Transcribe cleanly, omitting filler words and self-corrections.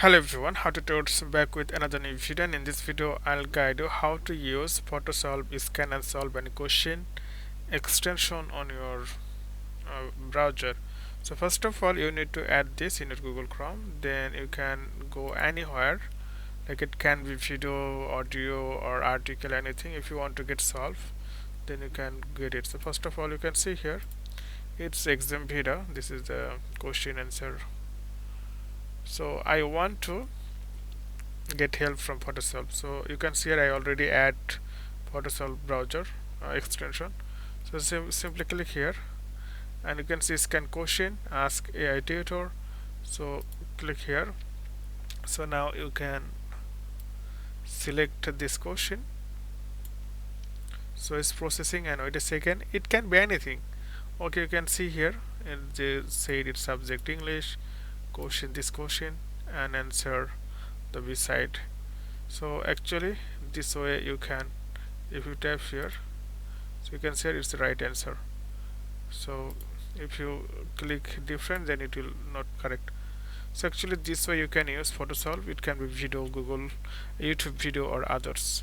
Hello everyone, how to tutorials back with another new video, and in this video I'll guide you how to use PhotoSolve scan and solve any question extension on your browser. So first of all you need to add this in your Google Chrome, then you can go anywhere, like it can be video, audio or article, anything. If you want to get solve, then you can get it. So first of all you can see here it's exam video. This is the question answer. So I want to get help from PhotoSolve. So you can see here I already add PhotoSolve browser extension. So simply click here and you can see scan question, ask AI tutor. So click here. So now you can select this question. So it's processing and wait a second. It can be anything. Okay, you can see here and they said it's subject English, question this question, and answer the B side. So actually this way you can, if you tap here, so you can see it's the right answer. So if you click different, then it will not correct. So actually this way you can use PhotoSolve. It can be video, Google, YouTube video or others.